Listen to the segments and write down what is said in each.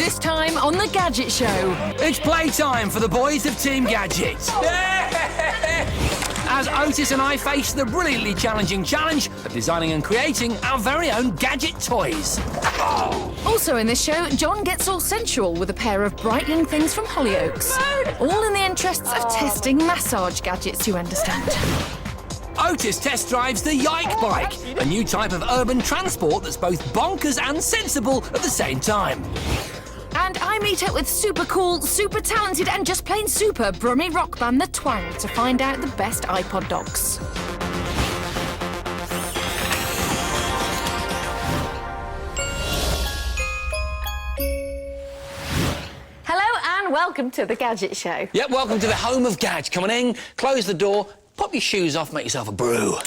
This time on the Gadget Show. It's playtime for the boys of Team Gadget. As Otis and I face the brilliantly challenging challenge of designing and creating our very own gadget toys. Also in this show, John gets all sensual with a pair of bright young things from Hollyoaks. All in the interests of testing massage gadgets, you understand. Otis test drives the Yike Bike, a new type of urban transport that's both bonkers and sensible at the same time. And I meet up with super cool, super talented and just plain super Brummie rock band The Twang to find out the best iPod dogs. Hello and welcome to the Gadget Show. Yep, welcome to the home of Gadget. Come on in, close the door, pop your shoes off, make yourself a brew.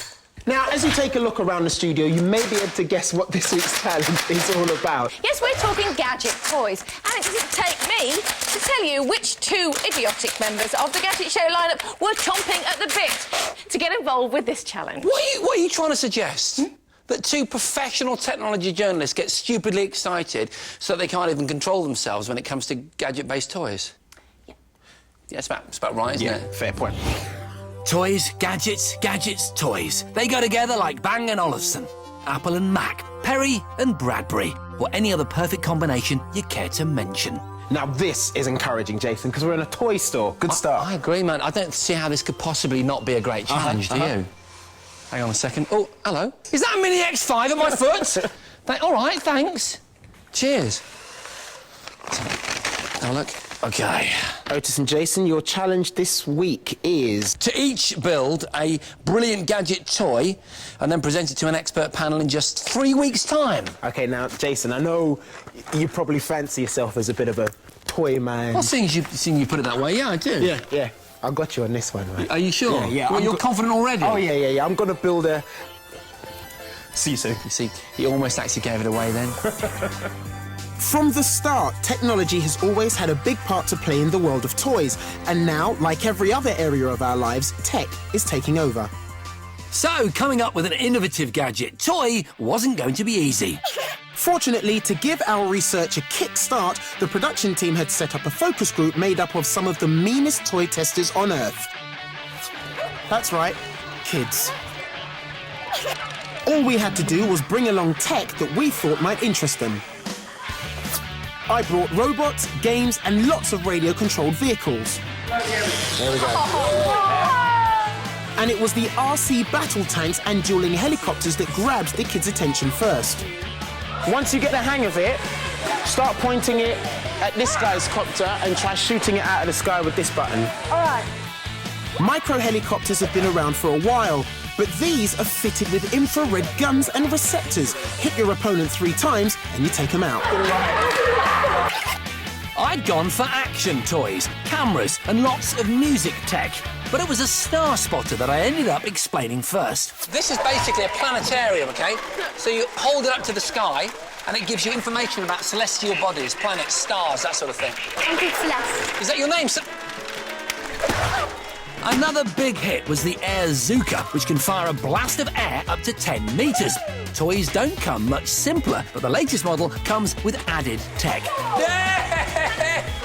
Now, as you take a look around the studio, you may be able to guess what this week's challenge is all about. Yes, we're talking gadget toys, and it doesn't take me to tell you which two idiotic members of the Gadget Show lineup were chomping at the bit to get involved with this challenge. What are you trying to suggest? That two professional technology journalists get stupidly excited so that they can't even control themselves when it comes to gadget-based toys? Yeah, it's about right, isn't it? Fair point. Toys, gadgets, gadgets, toys. They go together like Bang & Olufsen, Apple and Mac, Perry and Bradbury, or any other perfect combination you care to mention. Now, this is encouraging, Jason, because we're in a toy store. Good start. I agree, man. I don't see how this could possibly not be a great challenge, do you? Hang on a second. Oh, hello. Is that a Mini X5 at my foot? All right, thanks. Cheers. Have a look. OK. Otis and Jason, your challenge this week is... to each build a brilliant gadget toy and then present it to an expert panel in just 3 weeks' time. OK, now, Jason, I know you probably fancy yourself as a bit of a toy man. Well, seeing you put it that way, yeah, I do. Yeah. I got you on this one, right? Are you sure? Yeah. Well, you're confident already? Oh, yeah. I'm going to build a... See you soon. You see, he almost actually gave it away then. From the start, technology has always had a big part to play in the world of toys. And now, like every other area of our lives, tech is taking over. So, coming up with an innovative gadget toy wasn't going to be easy. Fortunately, to give our research a kick-start, the production team had set up a focus group made up of some of the meanest toy testers on Earth. That's right, kids. All we had to do was bring along tech that we thought might interest them. I brought robots, games, and lots of radio-controlled vehicles. There we go. And it was the RC battle tanks and dueling helicopters that grabbed the kids' attention first. Once you get the hang of it, start pointing it at this guy's copter and try shooting it out of the sky with this button. All right. Micro-helicopters have been around for a while, but these are fitted with infrared guns and receptors. Hit your opponent 3 times and you take them out. I'd gone for action toys, cameras, and lots of music tech. But it was a star spotter that I ended up explaining first. This is basically a planetarium, OK? So you hold it up to the sky, and it gives you information about celestial bodies, planets, stars, that sort of thing. I'm called Celeste. Is that your name, Another big hit was the Air Zuka, which can fire a blast of air up to 10 metres. Toys don't come much simpler, but the latest model comes with added tech.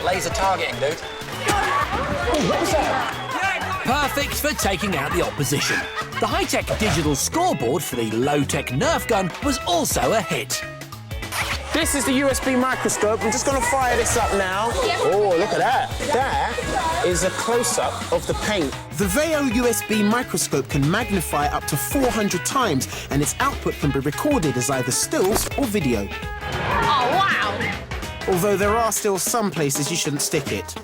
Laser targeting, dude. What was that? Perfect for taking out the opposition. The high-tech digital scoreboard for the low-tech Nerf gun was also a hit. This is the USB microscope. I'm just going to fire this up now. Oh, look at that. That is a close-up of the paint. The Veo USB microscope can magnify up to 400 times, and its output can be recorded as either stills or video. Oh, wow. Although there are still some places you shouldn't stick it.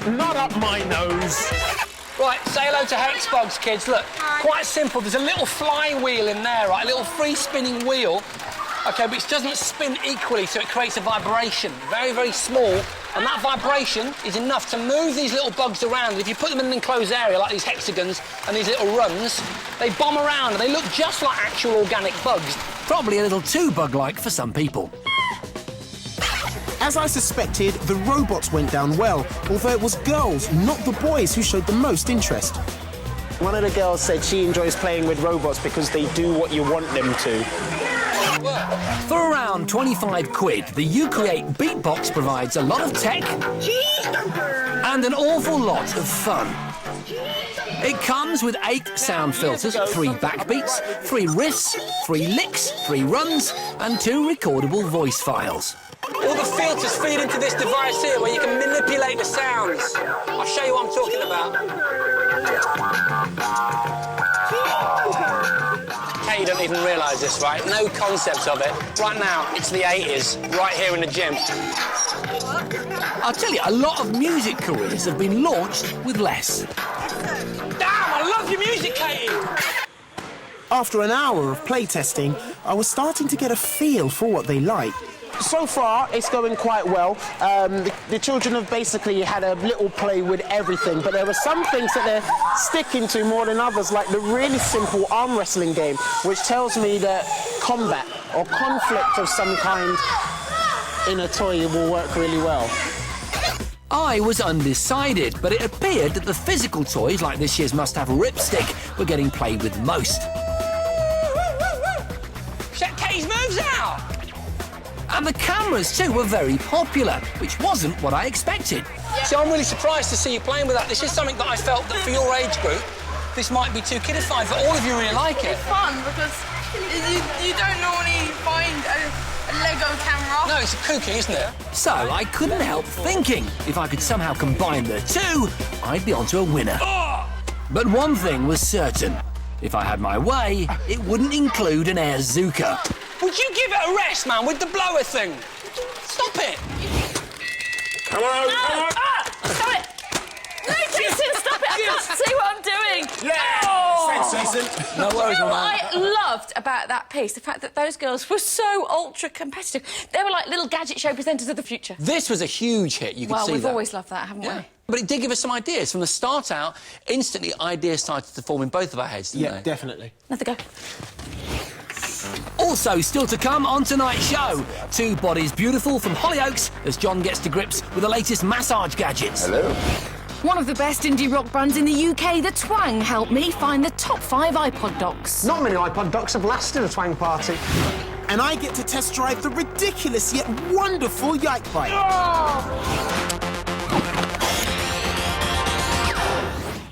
Not up my nose. Right, say hello to Hexbugs, kids. Look, quite simple. There's a little flywheel in there, right? A little free-spinning wheel. OK, but it doesn't spin equally, so it creates a vibration. Very, very small. And that vibration is enough to move these little bugs around. If you put them in an enclosed area, like these hexagons and these little runs, they bomb around and they look just like actual organic bugs. Probably a little too bug-like for some people. As I suspected, the robots went down well, although it was girls, not the boys, who showed the most interest. One of the girls said she enjoys playing with robots because they do what you want them to. For around 25 quid, the Ucreate Beatbox provides a lot of tech and an awful lot of fun. It comes with 8 sound filters, 3 backbeats, 3 riffs, 3 licks, 3 runs, and 2 recordable voice files. All the filters feed into this device here where you can manipulate the sounds. I'll show you what I'm talking about. Hey, you don't even realise this, right? No concept of it. Right now, it's the 80s, right here in the gym. I'll tell you, a lot of music careers have been launched with less. Damn, I love your music, Katie! After an hour of playtesting, I was starting to get a feel for what they like. So far, it's going quite well. The children have basically had a little play with everything, but there are some things that they're sticking to more than others, like the really simple arm wrestling game, which tells me that combat or conflict of some kind in a toy will work really well. I was undecided, but it appeared that the physical toys, like this year's must-have Ripstick, were getting played with most. Check Katie's moves out! And the cameras, too, were very popular, which wasn't what I expected. Yeah. See, I'm really surprised to see you playing with that. This is something that I felt that for your age group, this might be too kidified, but all of you really like it. It's fun because you don't normally find a Lego camera. No, it's a kooky, isn't it? So I couldn't help thinking, if I could somehow combine the two, I'd be onto a winner. Oh! But one thing was certain. If I had my way, it wouldn't include an air-zooka. Would you give it a rest, man, with the blower thing? Stop it! Come on, come on! Stop it! No, Jason, stop it! I can't see what I'm doing! Yeah! Oh. Thanks, Jason. No worries, You know man. what I loved about that piece? The fact that those girls were so ultra-competitive. They were like little Gadget Show presenters of the future. This was a huge hit, you could see that. Well, we've always loved that, haven't we? But it did give us some ideas. From the start out, instantly ideas started to form in both of our heads, didn't they? Yeah, definitely. Another go. Also, still to come on tonight's show, 2 Bodies Beautiful from Hollyoaks as John gets to grips with the latest massage gadgets. Hello. One of the best indie rock bands in the UK, The Twang, helped me find the top 5 iPod docks. Not many iPod docks have lasted a Twang party. And I get to test drive the ridiculous yet wonderful Yike Bike.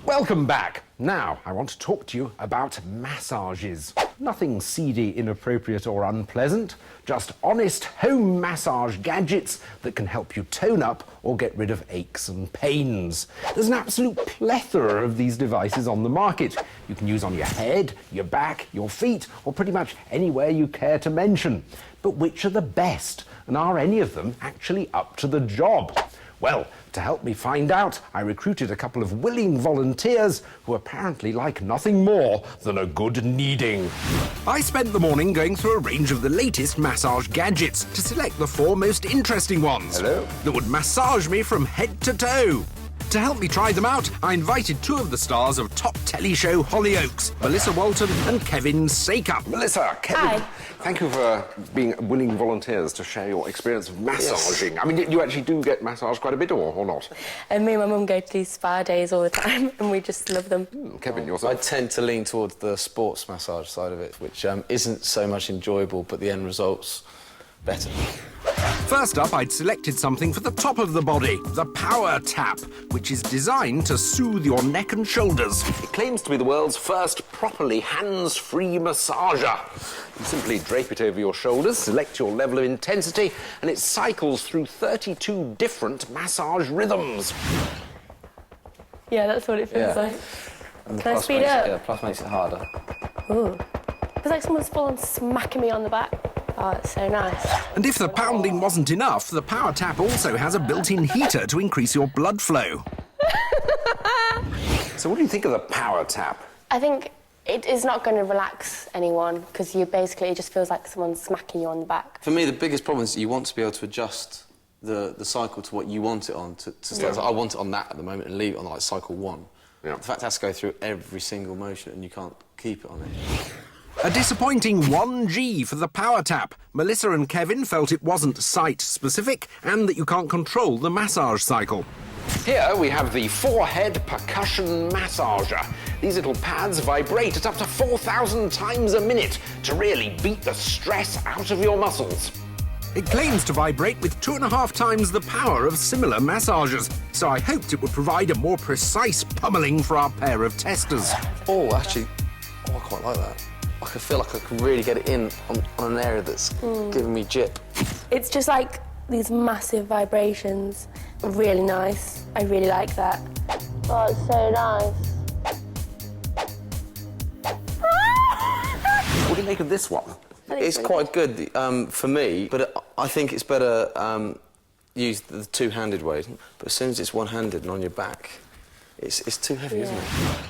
Welcome back. Now, I want to talk to you about massages. Nothing seedy, inappropriate or unpleasant, just honest home massage gadgets that can help you tone up or get rid of aches and pains. There's an absolute plethora of these devices on the market. You can use on your head, your back, your feet, or pretty much anywhere you care to mention. But which are the best? And are any of them actually up to the job? Well, to help me find out, I recruited a couple of willing volunteers who apparently like nothing more than a good kneading. I spent the morning going through a range of the latest massage gadgets to select the 4 most interesting ones. Hello. That would massage me from head to toe. To help me try them out, I invited 2 of the stars of top telly show Hollyoaks, Melissa Walton and Kevin Saker. Melissa, Kevin, Hi. thank you for being willing volunteers to share your experience of massaging. I mean, you actually do get massaged quite a bit, or not? And me and my mum go to these spa days all the time, and we just love them. Kevin, I yourself? tend to lean towards the sports massage side of it, which isn't so much enjoyable, but the end result's better. First up, I'd selected something for the top of the body, the Power Tap, which is designed to soothe your neck and shoulders. It claims to be the world's first properly hands-free massager. You simply drape it over your shoulders, select your level of intensity, and it cycles through 32 different massage rhythms. Yeah, that's what it feels like. And the Can I plus speed makes up? Yeah, plus makes it harder. Ooh. It's like someone's full on smacking me on the back. Oh, it's so nice. And if the pounding wasn't enough, the Power Tap also has a built-in heater to increase your blood flow. So what do you think of the Power Tap? I think it is not going to relax anyone, because it just feels like someone's smacking you on the back. For me, the biggest problem is you want to be able to adjust the cycle to what you want it on. To start. I want it on that at the moment and leave it on like cycle 1. Yeah. The fact it has to go through every single motion and you can't keep it on it. A disappointing 1G for the Power Tap. Melissa and Kevin felt it wasn't site-specific and that you can't control the massage cycle. Here we have the forehead percussion massager. These little pads vibrate at up to 4,000 times a minute to really beat the stress out of your muscles. It claims to vibrate with 2.5 times the power of similar massagers, so I hoped it would provide a more precise pummeling for our pair of testers. Oh, actually, I quite like that. I can feel like I can really get it in on an area that's giving me jip. It's just like these massive vibrations. Really nice. I really like that. Oh, it's so nice. What do you make of this one? It's quite good for me, but I think it's better used the two-handed way. But as soon as it's one-handed and on your back, it's too heavy, isn't it?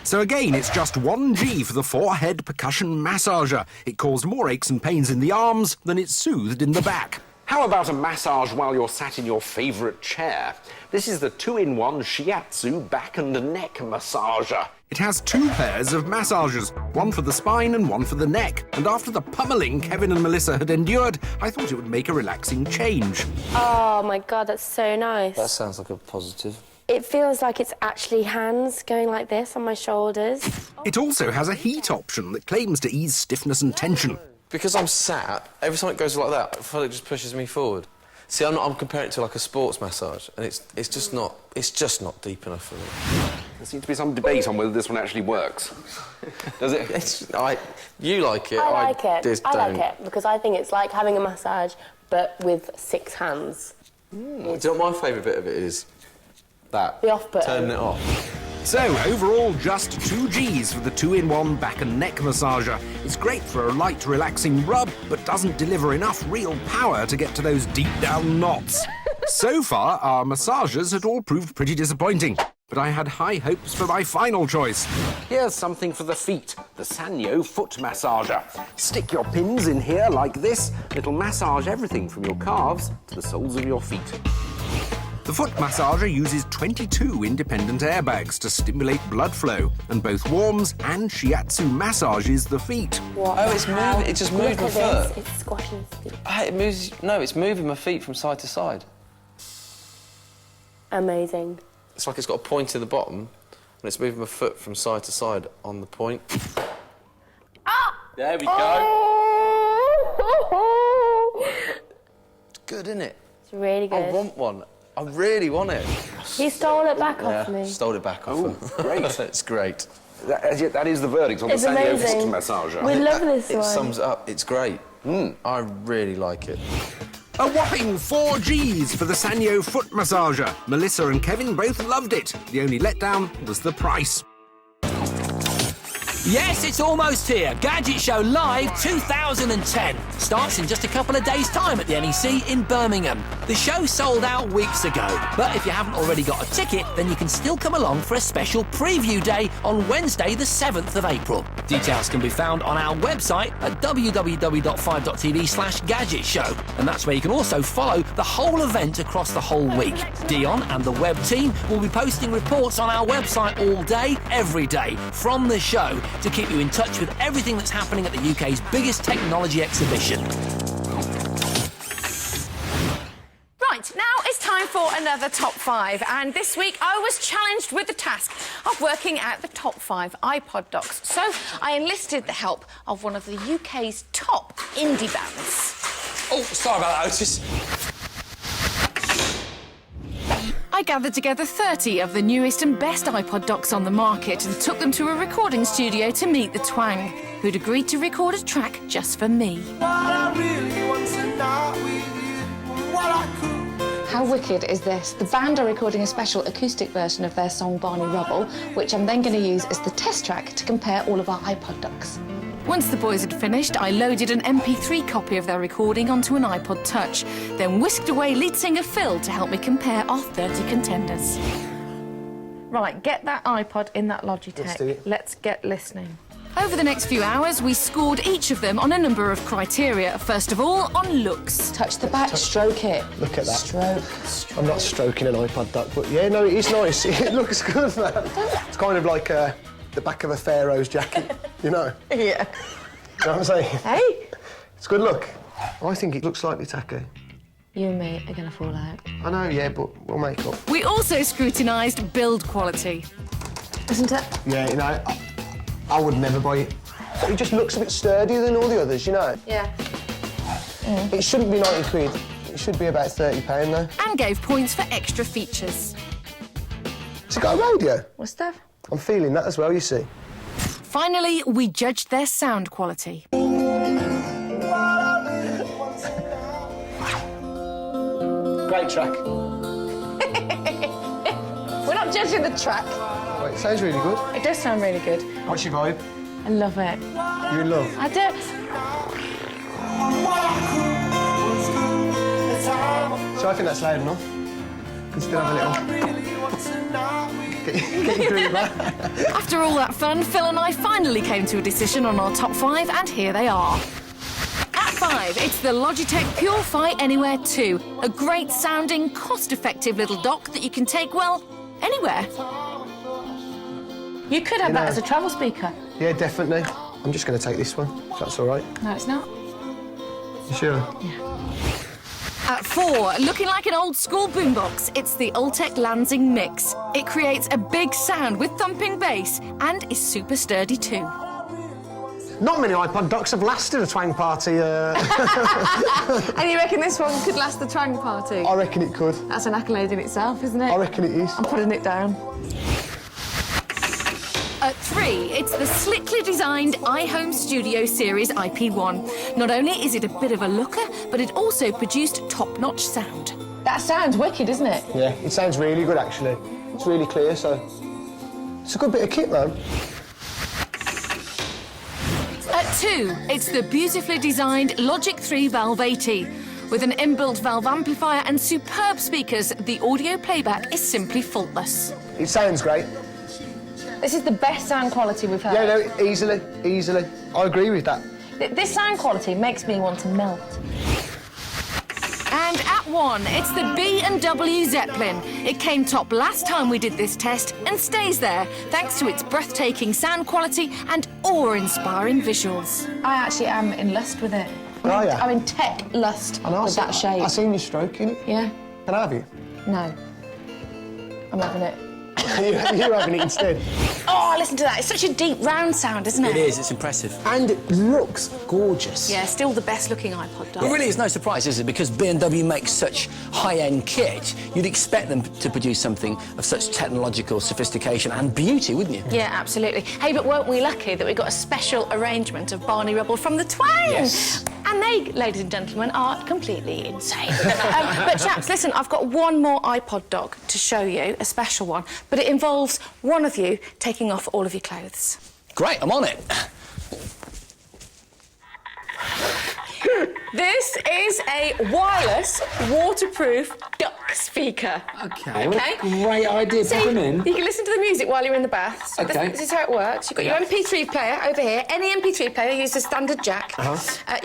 So again, it's just 1G for the 4-head percussion massager. It caused more aches and pains in the arms than it soothed in the back. How about a massage while you're sat in your favourite chair? This is the 2-in-1 Shiatsu back and neck massager. It has 2 pairs of massagers, one for the spine and one for the neck. And after the pummeling Kevin and Melissa had endured, I thought it would make a relaxing change. Oh my God, that's so nice. That sounds like a positive. It feels like it's actually hands going like this on my shoulders. It also has a heat option that claims to ease stiffness and tension. Because I'm sat, every time it goes like that, I feel like it just pushes me forward. See, I'm comparing it to like a sports massage, and it's just not deep enough for me. There seems to be some debate on whether this one actually works. Does it? You like it. I like it. I don't. like it because I think it's like having a massage, but with 6 hands. Do you know what my favourite bit of it is? That. The off button. Turning it off. So, overall, just 2 Gs for the 2-in-1 back and neck massager. It's great for a light, relaxing rub, but doesn't deliver enough real power to get to those deep-down knots. So far, our massagers had all proved pretty disappointing, but I had high hopes for my final choice. Here's something for the feet, the Sanyo foot massager. Stick your pins in here like this. It'll massage everything from your calves to the soles of your feet. The foot massager uses 22 independent airbags to stimulate blood flow, and both warms and shiatsu massages the feet. What Oh, it's moving. It just moved my foot. It's squashing his feet. It moves. No, it's moving my feet from side to side. Amazing. It's like it's got a point in the bottom, and it's moving my foot from side to side on the point. Ah! There we go. Oh! It's good, isn't it? It's really good. I want one. I really want it. He stole it back off me. Stole it back off her. Great. It's great. That is the verdict on It's the Sanyo foot amazing. massager. We love this It one. sums it up. It's great. I really like it. A whopping 4 Gs for the Sanyo foot massager. Melissa and Kevin both loved it. The only letdown was the price. Yes, it's almost here. Gadget Show Live 2010 starts in just a couple of days' time at the NEC in Birmingham. The show sold out weeks ago, but if you haven't already got a ticket, then you can still come along for a special preview day on Wednesday, the 7th of April. Details can be found on our website at www.5.tv/Gadget Show, and that's where you can also follow the whole event across the whole week. Dion and the web team will be posting reports on our website all day, every day, from the show, to keep you in touch with everything that's happening at the UK's biggest technology exhibition. Right, now it's time for another Top 5. And this week I was challenged with the task of working out the top 5 iPod docks. So I enlisted the help of one of the UK's top indie bands. Oh, sorry about that, Otis. I gathered together 30 of the newest and best iPod docks on the market and took them to a recording studio to meet the Twang, who'd agreed to record a track just for me. How wicked is this? The band are recording a special acoustic version of their song Barney Rubble, which I'm then going to use as the test track to compare all of our iPod docks. Once the boys had finished, I loaded an MP3 copy of their recording onto an iPod Touch, then whisked away lead singer Phil to help me compare our 30 contenders. Right, get that iPod in that Logitech. Let's do it. Let's get listening. Over the next few hours, we scored each of them on a number of criteria. First of all, on looks. Touch the back, stroke it. Look at that. Stroke. I'm not stroking an iPod duck, but yeah, no, it is nice. It looks good, man. It's kind of like the back of a pharaoh's jacket, you know? Yeah. You know what I'm saying? Hey? It's a good look. I think it looks slightly tacky. You and me are going to fall out. I know, yeah, but we'll make up. We also scrutinised build quality. Isn't it? Yeah, you know, I would never buy it. It just looks a bit sturdier than all the others, you know? Yeah. It shouldn't be 90 quid. It should be about £30 though. And gave points for extra features. Has it got a radio? What's that? I'm feeling that as well, you see. Finally, we judged their sound quality. Great track. We're not judging the track. Wait, it sounds really good. It does sound really good. What's your vibe? I love it. You in love? I do. So I think that's loud enough. You can still have a little... Get your groove back. After all that fun, Phil and I finally came to a decision on our top 5, and here they are. At 5, it's the Logitech Purify Anywhere 2, a great-sounding, cost-effective little dock that you can take, well, anywhere. You could have that as a travel speaker. Yeah, definitely. I'm just going to take this one, if that's all right. No, it's not. You sure? Yeah. At 4, looking like an old-school boombox, it's the Ultec Lansing Mix. It creates a big sound with thumping bass and is super sturdy too. Not many iPod docks have lasted a twang party. And you reckon this one could last the twang party? I reckon it could. That's an accolade in itself, isn't it? I reckon it is. I'm putting it down. At 3, it's the slickly designed iHome Studio Series IP1. Not only is it a bit of a looker, but it also produced top-notch sound. That sounds wicked, isn't it? Yeah, it sounds really good, actually. It's really clear, so... It's a good bit of kit, though. At 2, it's the beautifully designed Logic 3 Valve 80. With an inbuilt valve amplifier and superb speakers, the audio playback is simply faultless. It sounds great. This is the best sound quality we've heard. Yeah, no, easily, easily. I agree with that. This sound quality makes me want to melt. And at 1, it's the B&W Zeppelin. It came top last time we did this test and stays there, thanks to its breathtaking sound quality and awe-inspiring visuals. I actually am in lust with it. Oh, yeah? I'm in tech lust with that shape. I seen you stroking it. Yeah? Can I have you? No. I'm having it. You're having it instead. Oh, listen to that. It's such a deep, round sound, isn't it? It is, it's impressive. And it looks gorgeous. Yeah, still the best-looking iPod dock. It really is no surprise, is it? Because B&W makes such high-end kit, you'd expect them to produce something of such technological sophistication and beauty, wouldn't you? Yeah, absolutely. Hey, but weren't we lucky that we got a special arrangement of Barney Rubble from the Twang? Yes. And they, ladies and gentlemen, are completely insane. But chaps, listen, I've got one more iPod dock to show you, a special one, but it involves one of you taking off all of your clothes. Great, I'm on it. This is a wireless, waterproof duck speaker. OK, what a great idea. So Put them in. you can listen to the music while you're in the bath. So OK. This is how it works. You've got your MP3 player over here. Any MP3 player uses a standard jack. Your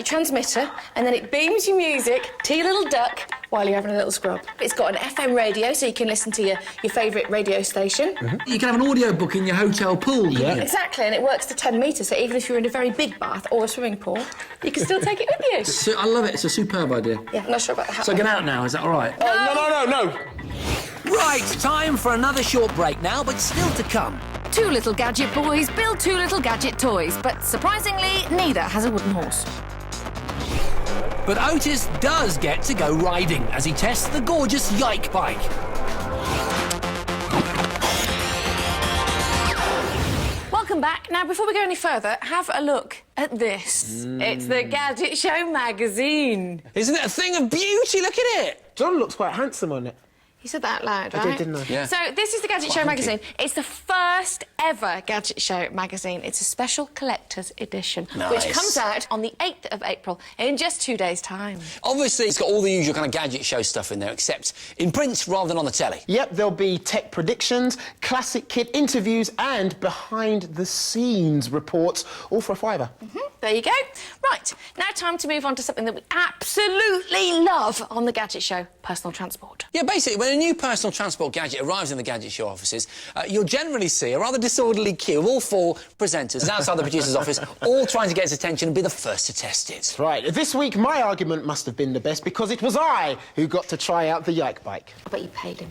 transmitter, and then it beams your music to your little duck while you're having a little scrub. It's got an FM radio, so you can listen to your favourite radio station. You can have an audio book in your hotel pool, yeah. Exactly, and it works to 10 metres, so even if you're in a very big bath or a swimming pool, you can still take it with you. So, I love it. It's a superb idea. Yeah, I'm not sure about the hat. So get out now, is that all right? No. Right, time for another short break now, but still to come. 2 little gadget boys build 2 little gadget toys, but surprisingly, neither has a wooden horse. But Otis does get to go riding as he tests the gorgeous Yike Bike. Welcome back. Now, before we go any further, have a look at this. It's the Gadget Show magazine. Isn't it a thing of beauty? Look at it. John looks quite handsome on it. You said that out loud, right? I did, didn't I? Yeah. So this is the Gadget Show magazine. It's the first ever Gadget Show magazine. It's a special collector's edition, which Nice. comes out on the 8th of April in just 2 days' time. Obviously, it's got all the usual kind of Gadget Show stuff in there, except in print rather than on the telly. Yep, there'll be tech predictions, classic kit interviews and behind-the-scenes reports, all for £5. There you go. Right, now time to move on to something that we absolutely love on the Gadget Show, personal transport. Yeah, basically, when a new personal transport gadget arrives in the Gadget Show offices, you'll generally see a rather disorderly queue of all 4 presenters outside the producer's office, all trying to get his attention and be the first to test it. Right, this week my argument must have been the best because it was I who got to try out the Yike Bike. I bet you paid him.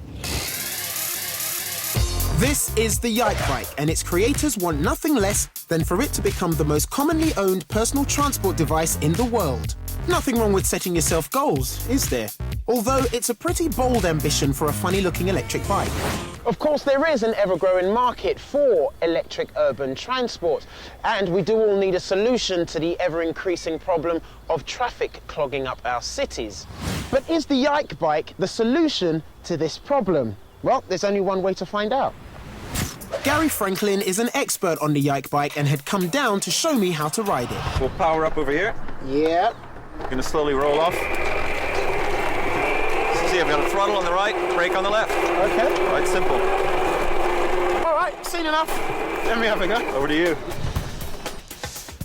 This is the Yike Bike, and its creators want nothing less than for it to become the most commonly owned personal transport device in the world. Nothing wrong with setting yourself goals, is there? Although it's a pretty bold ambition for a funny-looking electric bike. Of course, there is an ever-growing market for electric urban transport, and we do all need a solution to the ever-increasing problem of traffic clogging up our cities. But is the Yike Bike the solution to this problem? Well, there's only one way to find out. Gary Franklin is an expert on the Yike Bike and had come down to show me how to ride it. We'll power up over here. Yeah. We're going to slowly roll off. See, I've got a throttle on the right, brake on the left. Okay. Right, simple. All right, seen enough. Let me have a go. Over to you.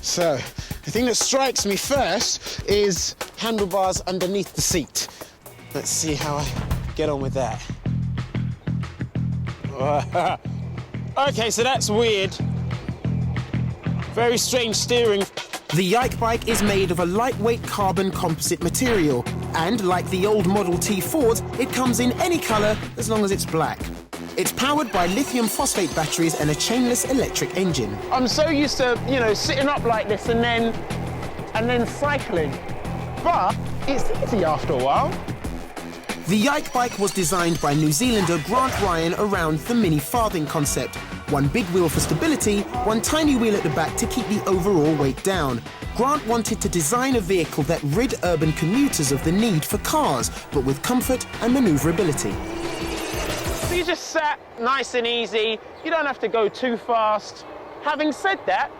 So, the thing that strikes me first is handlebars underneath the seat. Let's see how I get on with that. Okay, so that's weird. Very strange steering. The Yike Bike is made of a lightweight carbon composite material, and like the old Model T Ford, it comes in any colour as long as it's black. It's powered by lithium phosphate batteries and a chainless electric engine. I'm so used to, sitting up like this and then cycling. But it's easy after a while. The Yike Bike was designed by New Zealander Grant Ryan around the mini farthing concept. One big wheel for stability, one tiny wheel at the back to keep the overall weight down. Grant wanted to design a vehicle that rid urban commuters of the need for cars, but with comfort and manoeuvrability. So you just sat nice and easy, you don't have to go too fast. Having said that,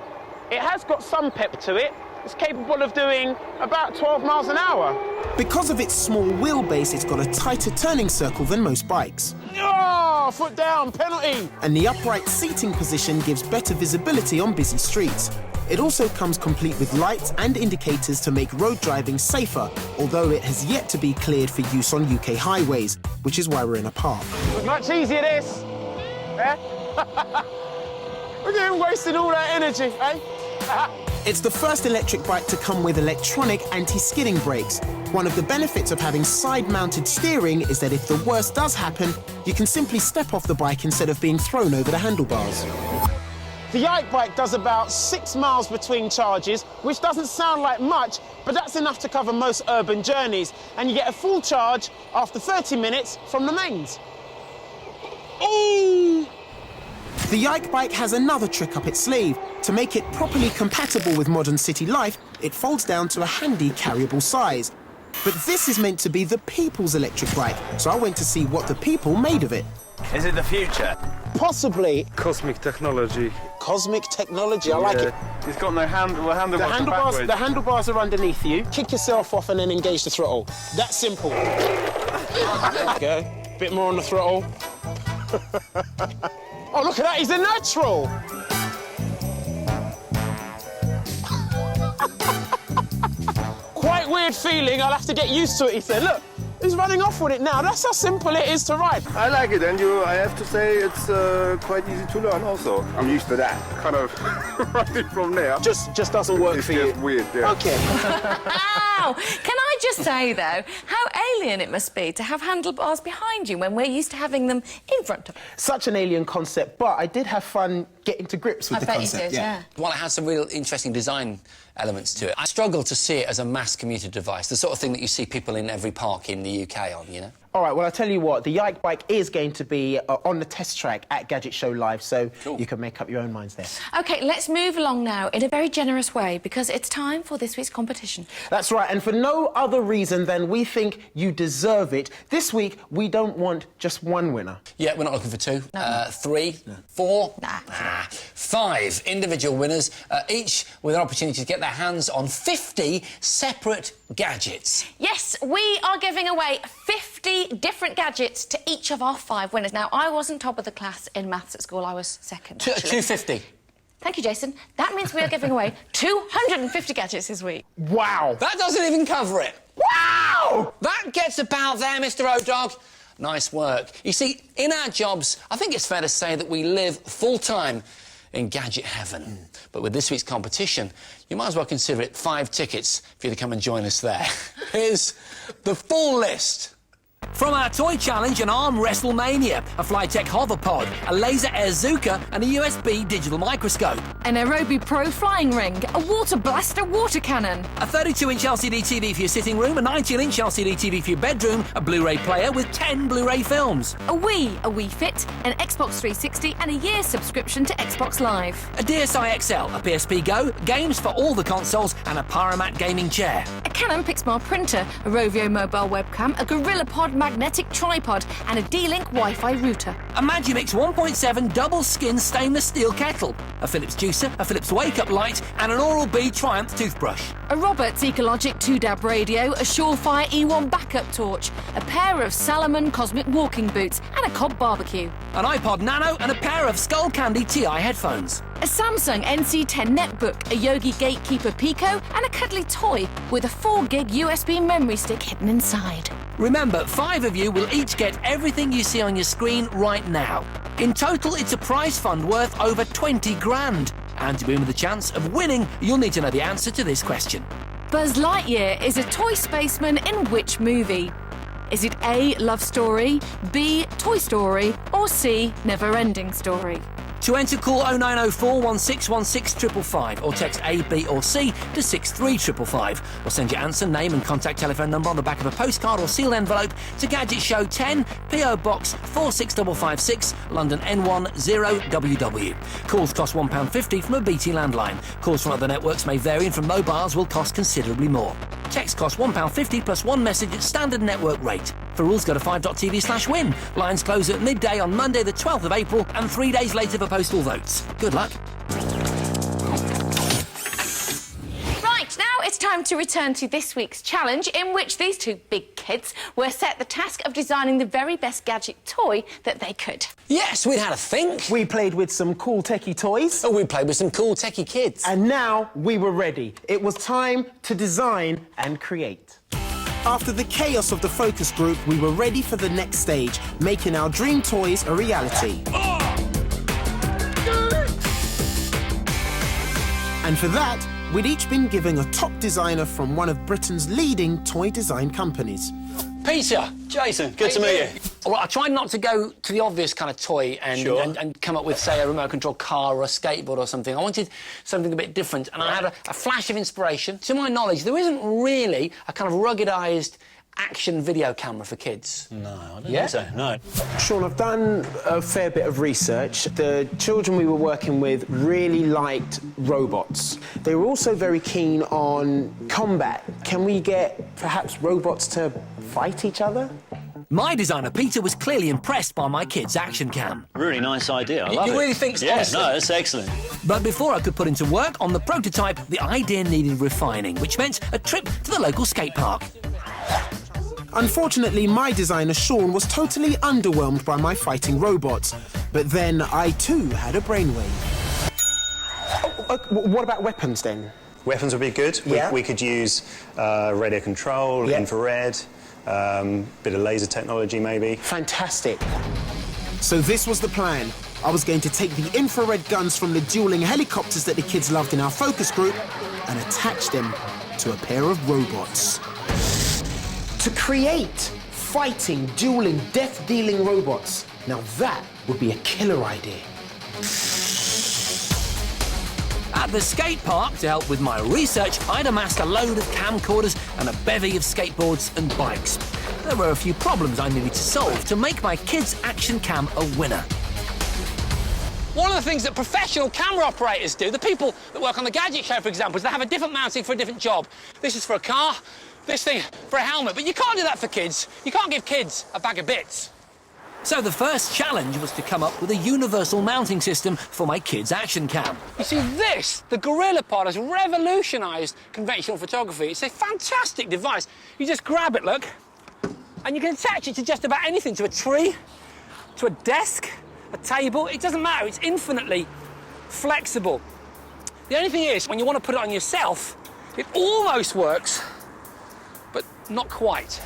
it has got some pep to it. It's capable of doing about 12 miles an hour. Because of its small wheelbase, it's got a tighter turning circle than most bikes. Oh, foot down, penalty! And the upright seating position gives better visibility on busy streets. It also comes complete with lights and indicators to make road driving safer, although it has yet to be cleared for use on UK highways, which is why we're in a park. Much easier this, eh? We're getting wasted all that energy, eh? It's the first electric bike to come with electronic anti-skidding brakes. One of the benefits of having side-mounted steering is that if the worst does happen, you can simply step off the bike instead of being thrown over the handlebars. The Yike Bike does about 6 miles between charges, which doesn't sound like much, but that's enough to cover most urban journeys, and you get a full charge after 30 minutes from the mains. Ooh! The Yike Bike has another trick up its sleeve. To make it properly compatible with modern city life, it folds down to a handy carryable size. But this is meant to be the people's electric bike, so I went to see what the people made of it. Is it the future? Possibly. Cosmic technology. Cosmic technology, I like it. It's got no handlebars. The handlebars are underneath you. Kick yourself off and then engage the throttle. That's simple. There you go. Bit more on the throttle. Oh, look at that, he's a natural! Quite weird feeling, I'll have to get used to it, he said. Look, he's running off with it now. That's how simple it is to ride. I like it, and I have to say it's quite easy to learn also. I'm used to that, kind of riding from there. Just doesn't work for you? It's weird, yeah. OK. Ow! Can I just say, though, how alien it must be to have handlebars behind you when we're used to having them in front of us. Such an alien concept, but I did have fun getting to grips with the concept. I bet you did, yeah. Well, it has some real interesting design elements to it. I struggle to see it as a mass commuter device, the sort of thing that you see people in every park in the UK on, All right, well, I'll tell you what, the Yike Bike is going to be on the test track at Gadget Show Live, so you can make up your own minds there. OK, let's move along now in a very generous way, because it's time for this week's competition. That's right, and for no other reason than we think you deserve it. This week, we don't want just one winner. Yeah, we're not looking for two. No. 3, 4, Nah. 5 individual winners, each with an opportunity to get their hands on 50 separate gadgets. Yes, we are giving away 50 different gadgets to each of our 5 winners. Now, I wasn't top of the class in maths at school, I was second, actually. 250. Thank you, Jason. That means we are giving away 250 gadgets this week. Wow! That doesn't even cover it. Wow! That gets about there, Mr. O-Dog. Nice work. You see, in our jobs, I think it's fair to say that we live full-time in gadget heaven. But with this week's competition, you might as well consider it 5 tickets for you to come and join us there. Here's the full list. From our toy challenge, an arm WrestleMania, a Flytech hoverpod, a laser Airzuka, and a USB digital microscope. An Aerobi Pro flying ring, a water blaster water cannon. A 32-inch LCD TV for your sitting room, a 19-inch LCD TV for your bedroom, a Blu-ray player with 10 Blu-ray films. A Wii Fit, an Xbox 360 and a year's subscription to Xbox Live. A DSi XL, a PSP Go, games for all the consoles, and a Pyromat gaming chair. A Canon Pixmar printer, a Rovio mobile webcam, a GorillaPod magnetic tripod and a D-Link Wi-Fi router. A Magimix 1.7 double-skin stainless steel kettle, a Philips juicer, a Philips wake-up light, and an Oral-B Triumph toothbrush. A Roberts Ecologic 2DAB radio, a Surefire E1 backup torch, a pair of Salomon Cosmic walking boots, and a Cobb barbecue. An iPod Nano and a pair of Skull Candy TI headphones. A Samsung NC10 netbook, a Yogi Gatekeeper Pico, and a cuddly toy with a 4GB USB memory stick hidden inside. Remember, 5 of you will each get everything you see on your screen right now. In total, it's a prize fund worth over 20 grand. And to be in with a chance of winning, you'll need to know the answer to this question. Buzz Lightyear is a toy spaceman in which movie? Is it A, Love Story, B, Toy Story, or C, Never Ending Story? To enter, call 0904 1616 555 or text A, B or C to 63555 or send your answer, name and contact telephone number on the back of a postcard or sealed envelope to Gadget Show 10, PO Box 46556, London N1 0WW. Calls cost £1.50 from a BT landline. Calls from other networks may vary and from mobiles will cost considerably more. Text costs £1.50 plus one message at standard network rate. For rules, go to 5.tv/win. Lines close at midday on Monday the 12th of April and 3 days later for postal votes. Good luck. Right, now it's time to return to this week's challenge, in which these two big kids were set the task of designing the very best gadget toy that they could. Yes, we'd had a think. We played with some cool techie toys. Oh, we played with some cool techie kids. And now we were ready. It was time to design and create. After the chaos of the focus group, we were ready for the next stage, making our dream toys a reality. And for that, we'd each been given a top designer from one of Britain's leading toy design companies. Peter. Jason, good to meet you. Well, I tried not to go to the obvious kind of toy and come up with, say, a remote control car or a skateboard or something. I wanted something a bit different, and I had a flash of inspiration. To my knowledge, there isn't really a kind of ruggedised action video camera for kids. No, I don't think so, no. Sean, I've done a fair bit of research. The children we were working with really liked robots. They were also very keen on combat. Can we get, perhaps, robots to fight each other? My designer, Peter, was clearly impressed by my kids' action cam. Really nice idea, I love it. You really think so? Yeah, no, that's excellent. But before I could put into work on the prototype, the idea needed refining, which meant a trip to the local skate park. Unfortunately, my designer, Sean, was totally underwhelmed by my fighting robots. But then I, too, had a brainwave. What about weapons, then? Weapons would be good. Yeah. We could use radio control, infrared, bit of laser technology, maybe. Fantastic. So this was the plan. I was going to take the infrared guns from the dueling helicopters that the kids loved in our focus group and attach them to a pair of robots. To create fighting, dueling, death-dealing robots. Now that would be a killer idea. At the skate park, to help with my research, I'd amassed a load of camcorders and a bevy of skateboards and bikes. There were a few problems I needed to solve to make my kids' action cam a winner. One of the things that professional camera operators do, the people that work on the Gadget Show, for example, is they have a different mounting for a different job. This is for a car, this thing for a helmet, but you can't do that for kids. You can't give kids a bag of bits. So the first challenge was to come up with a universal mounting system for my kids' action cam. You see, this, the GorillaPod, has revolutionised conventional photography. It's a fantastic device. You just grab it, look, and you can attach it to just about anything, to a tree, to a desk, a table. It doesn't matter, it's infinitely flexible. The only thing is, when you want to put it on yourself, it almost works, but not quite.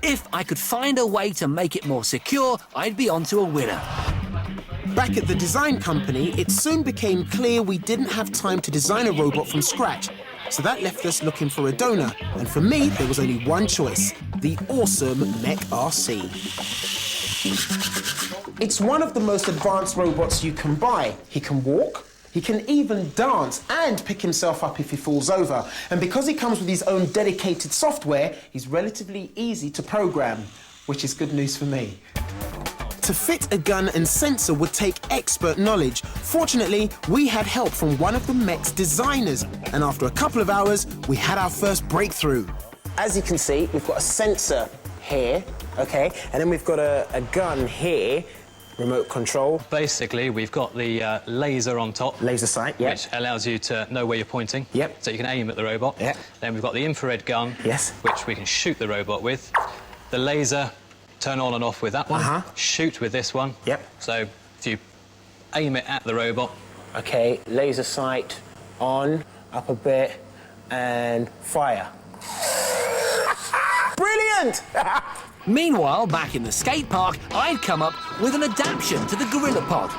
If I could find a way to make it more secure, I'd be onto a winner. Back at the design company, it soon became clear we didn't have time to design a robot from scratch. So that left us looking for a donor. And for me, there was only one choice, the awesome Mech RC. It's one of the most advanced robots you can buy. He can walk, he can even dance and pick himself up if he falls over. And because he comes with his own dedicated software, he's relatively easy to program, which is good news for me. To fit a gun and sensor would take expert knowledge. Fortunately, we had help from one of the Mech's designers, and after a couple of hours, we had our first breakthrough. As you can see, we've got a sensor here, okay, and then we've got a gun here, remote control. Basically, we've got the laser on top. Laser sight, yeah. Which allows you to know where you're pointing. Yep. So you can aim at the robot. Yep. Then we've got the infrared gun. Yes. Which we can shoot the robot with. The laser, turn on and off with that one. Shoot with this one. Yep. So if you aim it at the robot. Okay, laser sight on, up a bit, and fire. Brilliant! Meanwhile, back in the skate park, I'd come up with an adaptation to the Gorilla Pod.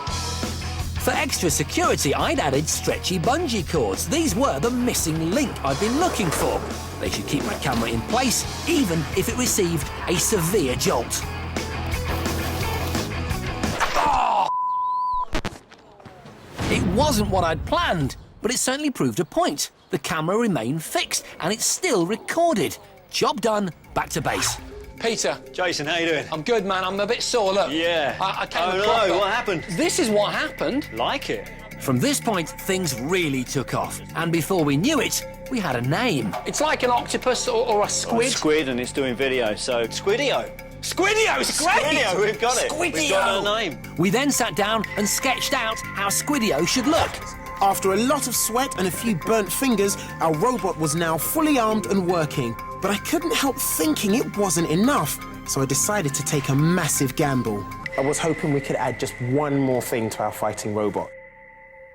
For extra security, I'd added stretchy bungee cords. These were the missing link I've been looking for. They should keep my camera in place, even if it received a severe jolt. Oh! It wasn't what I'd planned, but it certainly proved a point. The camera remained fixed, and it still recorded. Job done, back to base. Peter. Jason, how you doing? I'm good, man. I'm a bit sore, look. Yeah. I came oh, across no, what happened? This is what happened. Like it. From this point, things really took off. And before we knew it, we had a name. It's like an octopus or a squid. Oh, squid, and it's doing video, so Squidio. Squidio, it's great! Squidio, we've got it. Squidio. We've got our name. We then sat down and sketched out how Squidio should look. After a lot of sweat and a few burnt fingers, our robot was now fully armed and working. But I couldn't help thinking it wasn't enough, so I decided to take a massive gamble. I was hoping we could add just one more thing to our fighting robot.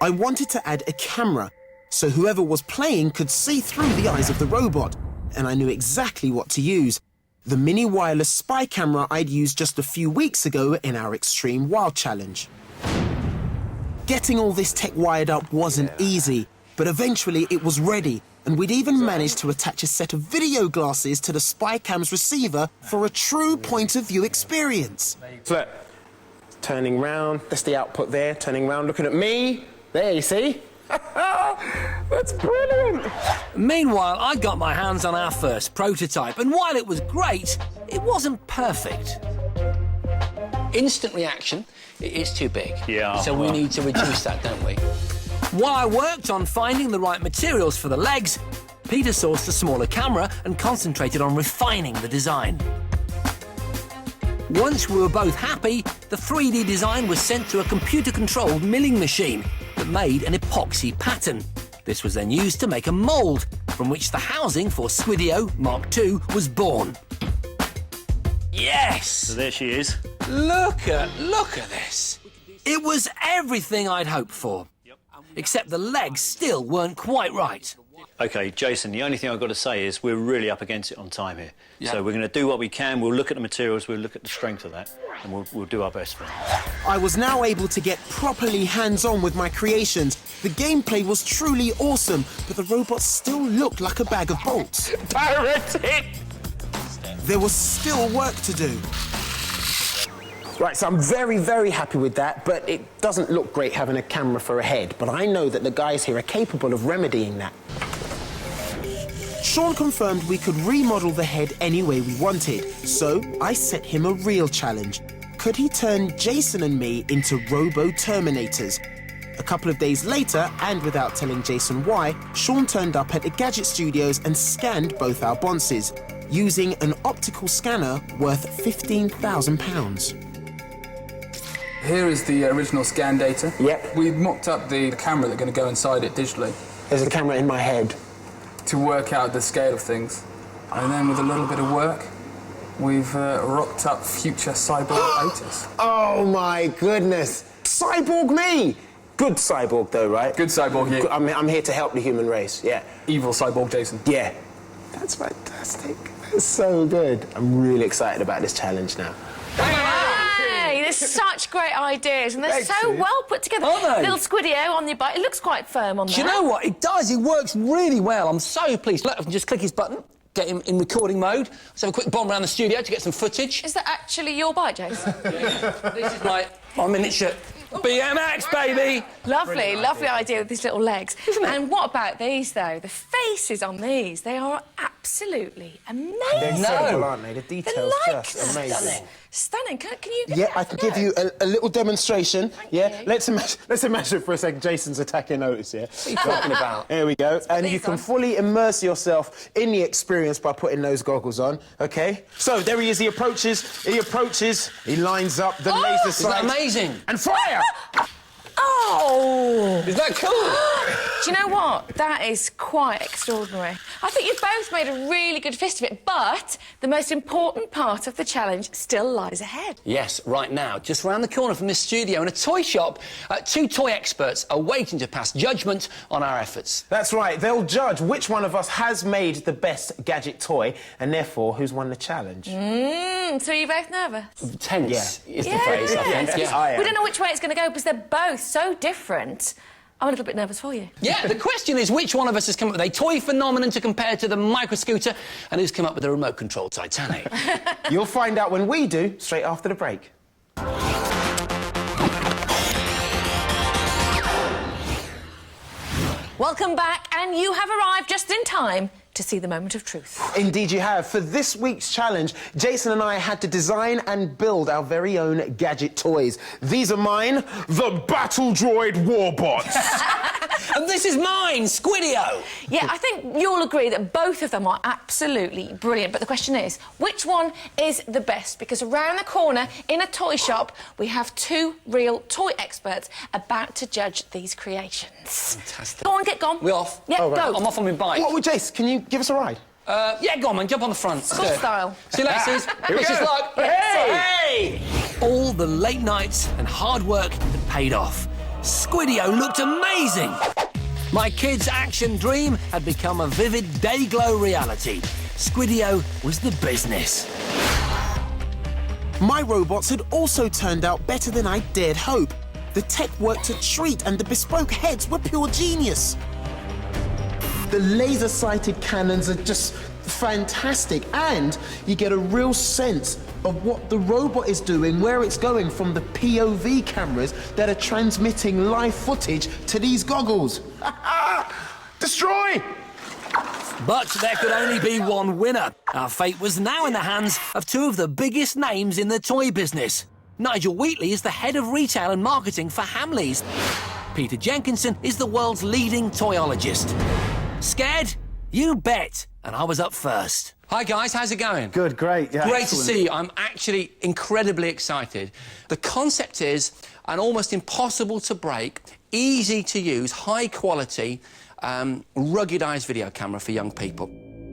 I wanted to add a camera, so whoever was playing could see through the eyes of the robot, and I knew exactly what to use. The mini wireless spy camera I'd used just a few weeks ago in our Extreme Wild Challenge. Getting all this tech wired up wasn't easy, but eventually it was ready, and we'd even managed to attach a set of video glasses to the spy cam's receiver for a true point-of-view experience. So look, turning round, that's the output there, turning round, looking at me. There, you see? That's brilliant! Meanwhile, I got my hands on our first prototype, and while it was great, it wasn't perfect. Instant reaction, it's too big. Yeah. So we need to reduce that, don't we? While I worked on finding the right materials for the legs, Peter sourced a smaller camera and concentrated on refining the design. Once we were both happy, the 3D design was sent to a computer-controlled milling machine that made an epoxy pattern. This was then used to make a mould, from which the housing for Squidio Mark II was born. Yes! So there she is. Look at this. It was everything I'd hoped for. Except the legs still weren't quite right. OK, Jason, the only thing I've got to say is we're really up against it on time here. Yeah. So we're going to do what we can. We'll look at the materials, we'll look at the strength of that, and we'll do our best for it. I was now able to get properly hands-on with my creations. The gameplay was truly awesome, but the robot still looked like a bag of bolts. Pirated! There was still work to do. Right, so I'm very, very happy with that, but it doesn't look great having a camera for a head, but I know that the guys here are capable of remedying that. Sean confirmed we could remodel the head any way we wanted, so I set him a real challenge. Could he turn Jason and me into robo-terminators? A couple of days later, and without telling Jason why, Sean turned up at the Gadget Studios and scanned both our bonces, using an optical scanner worth £15,000. Here is the original scan data. Yep. We've mocked up the camera that's going to go inside it digitally. There's a camera in my head. To work out the scale of things. And then with a little bit of work, we've rocked up future cyborg Otis. Oh my goodness. Cyborg me! Good cyborg though, right? Good cyborg, yeah. I'm here to help the human race, yeah. Evil cyborg Jason. Yeah. That's fantastic. That's so good. I'm really excited about this challenge now. Hey, there's such great ideas, and they're so well put together. Aren't they? Little Squidio on your bike. It looks quite firm on there. Do you know what? It does. It works really well. I'm so pleased. Look, I can just click his button. get him in recording mode. Let's have a quick bomb around the studio to get some footage. Is that actually your bike, Jason? This is my miniature BMX, baby! Lovely, lovely idea with these little legs. And what about these, though? The faces on these, they are absolutely amazing. They're incredible, aren't they? The details just amazing. Stunning. Can you give Yeah, me I can give you a little demonstration. Let's imagine for a second Jason's attacking Otis, yeah? What are you talking about? Here we go. And you can fully immerse yourself in the experience by putting those goggles on, OK? So, there he is. He approaches. He lines up the laser sight. Is that amazing? And fire! Oh! Is that cool? Do you know what? That is quite extraordinary. I think you've both made a really good fist of it, but the most important part of the challenge still lies ahead. Yes, right now, just round the corner from this studio in a toy shop, 2 toy experts are waiting to pass judgment on our efforts. That's right. They'll judge which one of us has made the best gadget toy and, therefore, who's won the challenge. So you're both nervous? Tense is the phrase, I think. Yeah. We don't know which way it's going to go because they're both so different. I'm a little bit nervous for you. Yeah, the question is which one of us has come up with a toy phenomenon to compare to the microscooter and who's come up with the remote-controlled Titanic. You'll find out when we do, straight after the break. Welcome back, and you have arrived just in time to see the moment of truth. Indeed you have. For this week's challenge, Jason and I had to design and build our very own gadget toys. These are mine, the Battle Droid Warbots. And this is mine, Squidio. Yeah, I think you'll agree that both of them are absolutely brilliant, but the question is, which one is the best? Because around the corner, in a toy shop, we have 2 real toy experts about to judge these creations. Fantastic. Go on, get gone. We're off. Yeah, go. I'm off on my bike. What, Jace, can you give us a ride? Yeah, go on, man. Jump on the front. School style. See you later, Sis. Wish us luck. Hey! All the late nights and hard work had paid off. Squidio looked amazing. My kid's action dream had become a vivid day-glow reality. Squidio was the business. My robots had also turned out better than I dared hope. The tech worked a treat and the bespoke heads were pure genius. The laser-sighted cannons are just fantastic, and you get a real sense of what the robot is doing, where it's going from the POV cameras that are transmitting live footage to these goggles. Destroy! But there could only be one winner. Our fate was now in the hands of 2 of the biggest names in the toy business. Nigel Wheatley is the head of retail and marketing for Hamleys. Peter Jenkinson is the world's leading toyologist. Scared? You bet. And I was up first. Hi, guys. How's it going? Good, great. Yeah, Great excellent. to see you. I'm actually incredibly excited. The concept is an almost impossible to break, easy to use, high quality, ruggedized video camera for young people.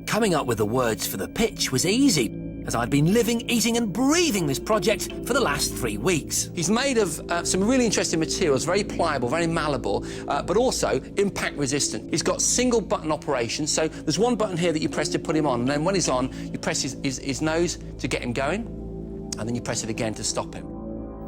Coming up with the words for the pitch was easy, as I'd been living, eating and breathing this project for the last 3 weeks. He's made of some really interesting materials, very pliable, very malleable, but also impact resistant. He's got single button operation, so there's one button here that you press to put him on, and then when he's on, you press his nose to get him going, and then you press it again to stop him.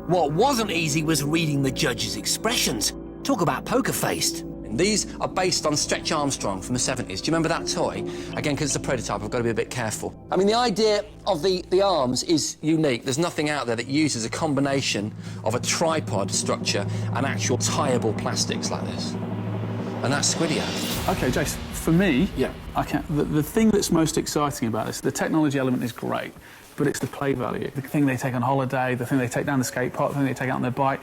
What wasn't easy was reading the judges' expressions. Talk about poker-faced. These are based on Stretch Armstrong from the 70s. Do you remember that toy? Again, because it's a prototype, I've got to be a bit careful. I mean, the idea of the arms is unique. There's nothing out there that uses a combination of a tripod structure and actual tieable plastics like this. And that's Squidio. OK, Jace, for me, the thing that's most exciting about this, the technology element is great, but it's the play value. The thing they take on holiday, the thing they take down the skate park, the thing they take out on their bike.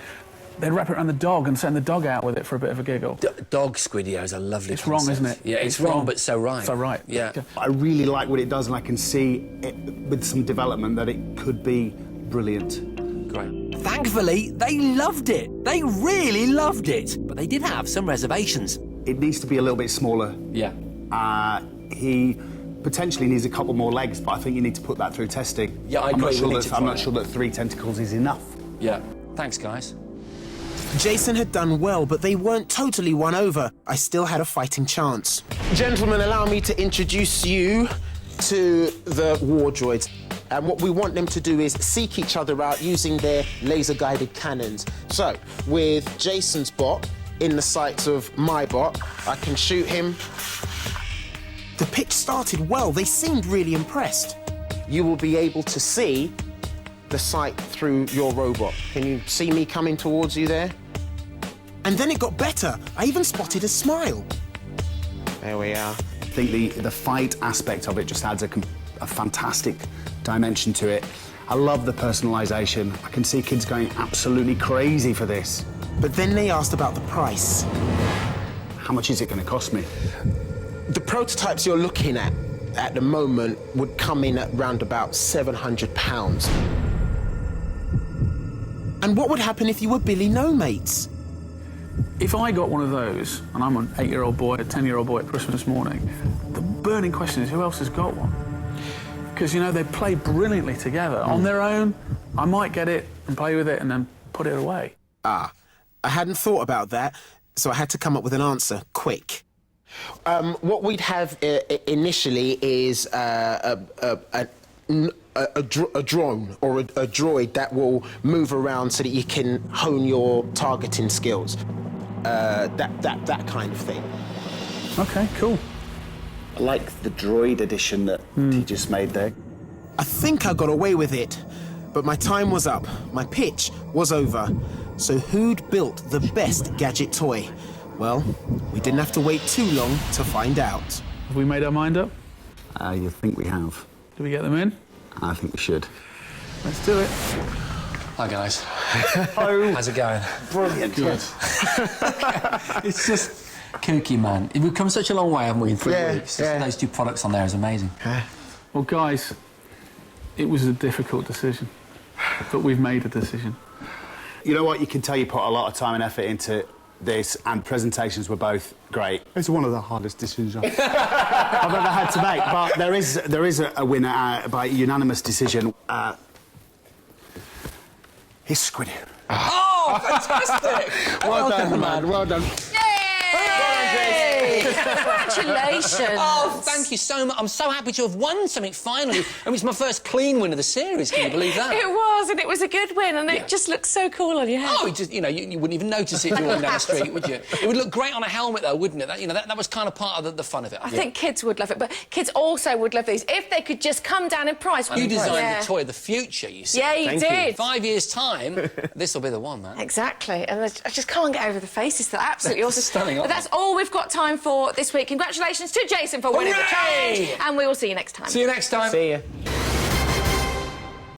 They'd wrap it around the dog and send the dog out with it for a bit of a giggle. Dog Squidio is a lovely It's concept. wrong, isn't it? Yeah, it's wrong, but so right. So right. Yeah. I really like what it does, and I can see it, with some development that it could be brilliant. Great. Thankfully, they loved it. They really loved it. But they did have some reservations. It needs to be a little bit smaller. Yeah. He potentially needs a couple more legs, but I think you need to put that through testing. Yeah, I I'm agree. not sure that 3 tentacles is enough. Yeah. Thanks, guys. Jason had done well, but they weren't totally won over. I still had a fighting chance. Gentlemen, allow me to introduce you to the war droids. And what we want them to do is seek each other out using their laser-guided cannons. So, with Jason's bot in the sights of my bot, I can shoot him The pitch started well. They seemed really impressed. You will be able to see the sight through your robot. Can you see me coming towards you there? And then it got better. I even spotted a smile. There we are. I think the fight aspect of it just adds a fantastic dimension to it. I love the personalisation. I can see kids going absolutely crazy for this. But then they asked about the price. How much is it going to cost me? The prototypes you're looking at the moment would come in at around about £700. And what would happen if you were Billy No Mates? If I got one of those, and I'm an 8-year-old boy, a 10-year-old boy at Christmas morning, the burning question is, who else has got one? Because, you know, they play brilliantly together. On their own, I might get it and play with it and then put it away. I hadn't thought about that, so I had to come up with an answer quick. What we'd have initially is a drone or a droid that will move around so that you can hone your targeting skills. That kind of thing. OK, cool. I like the droid edition that he just made there. I think I got away with it, but my time was up. My pitch was over. So who'd built the best gadget toy? Well, we didn't have to wait too long to find out. Have we made our mind up? You think we have? Do we get them in? I think we should. Let's do it. Hi, guys. Hello. How's it going? Brilliant. Good. It's just kooky, man. We've come such a long way, haven't we, in 3 weeks? Just those 2 products on there is amazing. Well, guys, it was a difficult decision, but we've made a decision. You know what? You can tell you put a lot of time and effort into this, and presentations were both great. It's one of the hardest decisions I've ever had to make, but there is a winner by unanimous decision. Here's Squiddy. Oh, fantastic! Well done, man. Well done. Congratulations. Oh, thank you so much. I'm so happy to have won something finally. I mean, it's my first clean win of the series. Can you believe that? It was, and it was a good win, and it just looks so cool on your head. Oh, you wouldn't even notice it walking down the street, would you? It would look great on a helmet, though, wouldn't it? That was kind of part of the fun of it. I think kids would love it, but kids also would love these if they could just come down in price. You designed the toy of the future, you see. Yeah, you did. 5 years' time, this will be the one, man. Exactly, and I just can't get over the faces. They're absolutely awesome. Stunning, But that's all we've got time for this week. Congratulations to Jason for winning the challenge, and we will see you next time. See you next time. See you.